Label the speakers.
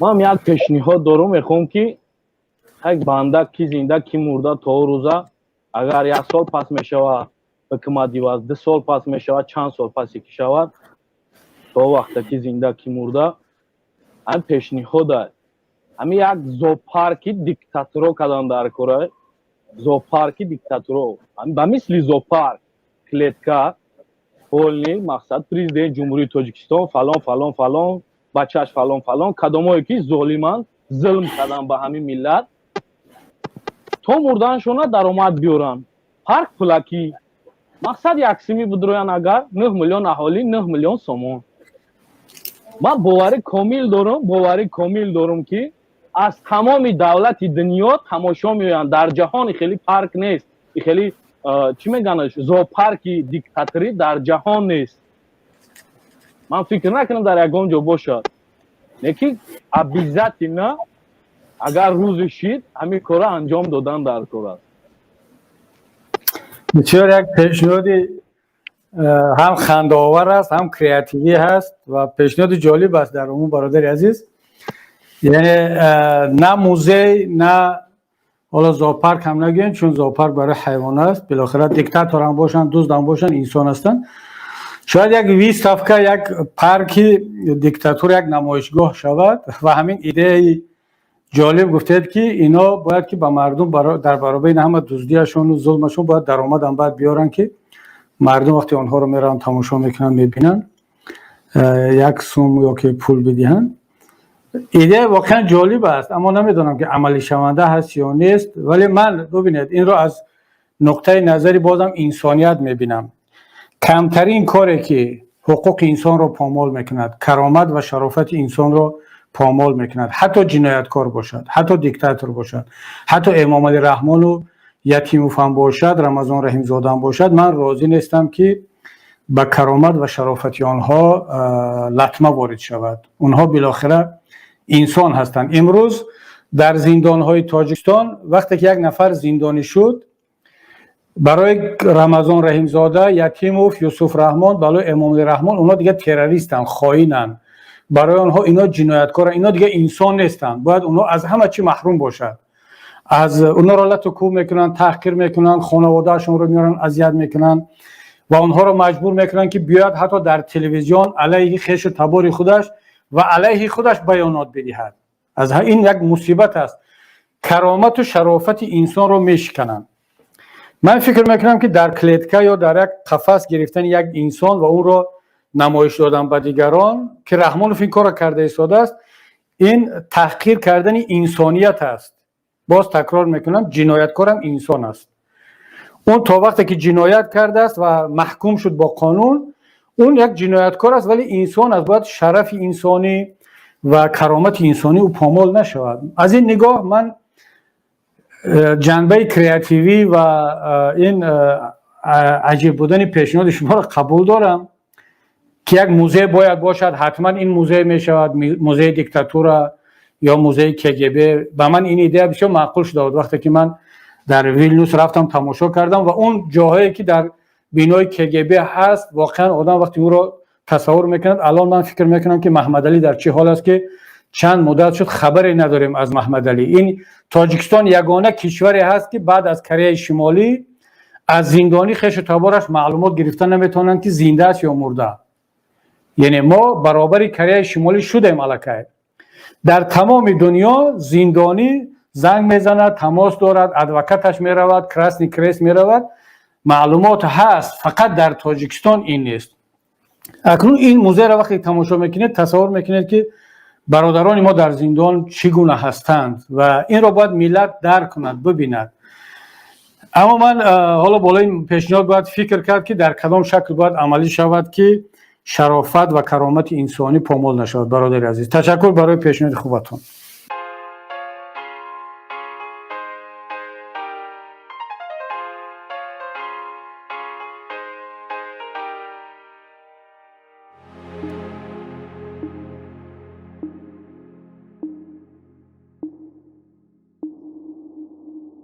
Speaker 1: من یک پیشنهاد دارم میخوام که یک بنده کی زنده کی مرده تا روزه اگر یک سال پس میشود حکومت دیواز 2 سال پس میشود چند سال پس یکی شود تا وقتی که زنده کی مرده هم پیشنهاد همین یک زوپارکی دیکتاتورو کدان در کره زوپارکی دیکتاتورو هم به مثل زوپارک کلیتکا полный мақсад президент ҷумҳурии тоҷикистон фалон фалон фалон бачаш фалон фалон кадомое ки золиманд зулм кардан ба ҳамин миллат то мурданашона даромад биёранд парк пулакӣ мақсад яксимӣ бидроянд агар 9 миллион аҳолӣ 9 миллион сомон ман боварӣ комил дорам ки аз тамоми давлати дунё тамошо меоянд дар ҷаҳон хеле парк нест хеле چی میگن زوپارکی دیکتاتوری در جهان نیست من فکر نکنم در یگان جا باشد لیکن ابیزتی نه اگر روز شید همین کار انجام دادن در کار است
Speaker 2: بسیار یک پیشنهادی هم خنده‌آور است هم کریاتیوی هست و پیشنهاد جالب است در عموم برادر عزیز یعنی نه موزه نه حالا زوپارک هم نگین چون زوپارک برای حیوان است بالاخره دیکتاتور هم باشن دزد هم باشن انسان هستن شاید یک ویستافکا یک پارکی دیکتاتور یک نمایشگاه شود و همین ایده جالب گفتید که اینا باید که با مردم در برابر این همه دزدیشون و ظلمشون باید درآمد هم باید بیارن که مردم وقتی آنها رو میرن تماشا میکنن میبینن یک سوم یا که پول بدهن ایده واقعا جالب است اما نمیدونم که عملی شونده هست یا نیست ولی من ببینید این رو از نقطه نظری بازم انسانیت میبینم کمترین کاری که حقوق انسان رو پامال میکند کرامت و شرافت انسان رو پامال میکند حتی جنایتکار باشد حتی دیکتاتور باشد حتی امام علی رحمان و یتیم فهم باشد رمضان رحیم زاده باشد من راضی نیستم که با کرامت و شرافت آنها لطمه وارد شود اونها بالاخره انسان هستند امروز در زندان‌های تاجیکستان وقتی که یک نفر زندانی شد برای رمضان رحیم زاده یتیموف یوسف رحمان برای امام علی رحمان اونا دیگه تروریستن خائنن برای آنها اینا جنایتکارن اینا دیگه انسان نیستن باید اونا از همه چی محروم باشد از اونا را لطکو میکنن تحقیر میکنن خانواده‌شون رو میارن اذیت میکنن و اونها رو مجبور میکنن که بیاد حتی در تلویزیون علیه خویش و تبار خودش و علیه خودش بیانات بدهد از این یک مصیبت است کرامت و شرافت انسان رو میشکنن من فکر میکنم که در کلیدکا یا در یک قفس گرفتن یک انسان و اون رو نمایش دادن به دیگران که رحمانوف این کار کرده ایستاده است این تحقیر کردن انسانیت است باز تکرار میکنم جنایتکارم انسان است اون تا وقتی که جنایت کرده است و محکوم شد با قانون اون یک جنایتکار است ولی انسان است باید شرف انسانی و کرامت انسانی او پامال نشود از این نگاه من جنبه کریاتیوی و این عجیب بودن پیشنهاد شما را قبول دارم که یک موزه باید باشد حتما این موزه می شود موزه دیکتاتور یا موزه کگب به من این ایده بسیار معقول شده بود وقتی که من در ویلنیوس رفتم تماشا کردم و اون جاهایی که در بینای کگب هست واقعا آدم وقتی او رو تصور میکند الان من فکر میکنم که محمد علی در چه حال است که چند مدت شد خبری نداریم از محمد علی این تاجیکستان یگانه کشوری هست که بعد از کره شمالی از زندانی خویش و تبارش معلومات گرفتن نمیتونن که زنده است یا مرده یعنی ما برابر کره شمالی شدیم الکی در تمام دنیا زندانی زنگ میزند تماس دارد ادوکاتش میرود کراسنی کریس میرود معلومات هست فقط در تاجیکستان این نیست اکنون این موزه را وقتی تماشا میکنید تصور میکنید که برادران ما در زندان چگونه هستند و این را باید ملت درک کند ببیند اما من حالا بالای این پیشنهاد باید فکر کرد که در کدام شکل باید عملی شود که شرافت و کرامت انسانی پامال نشود برادر عزیز تشکر برای پیشنهاد خوبتون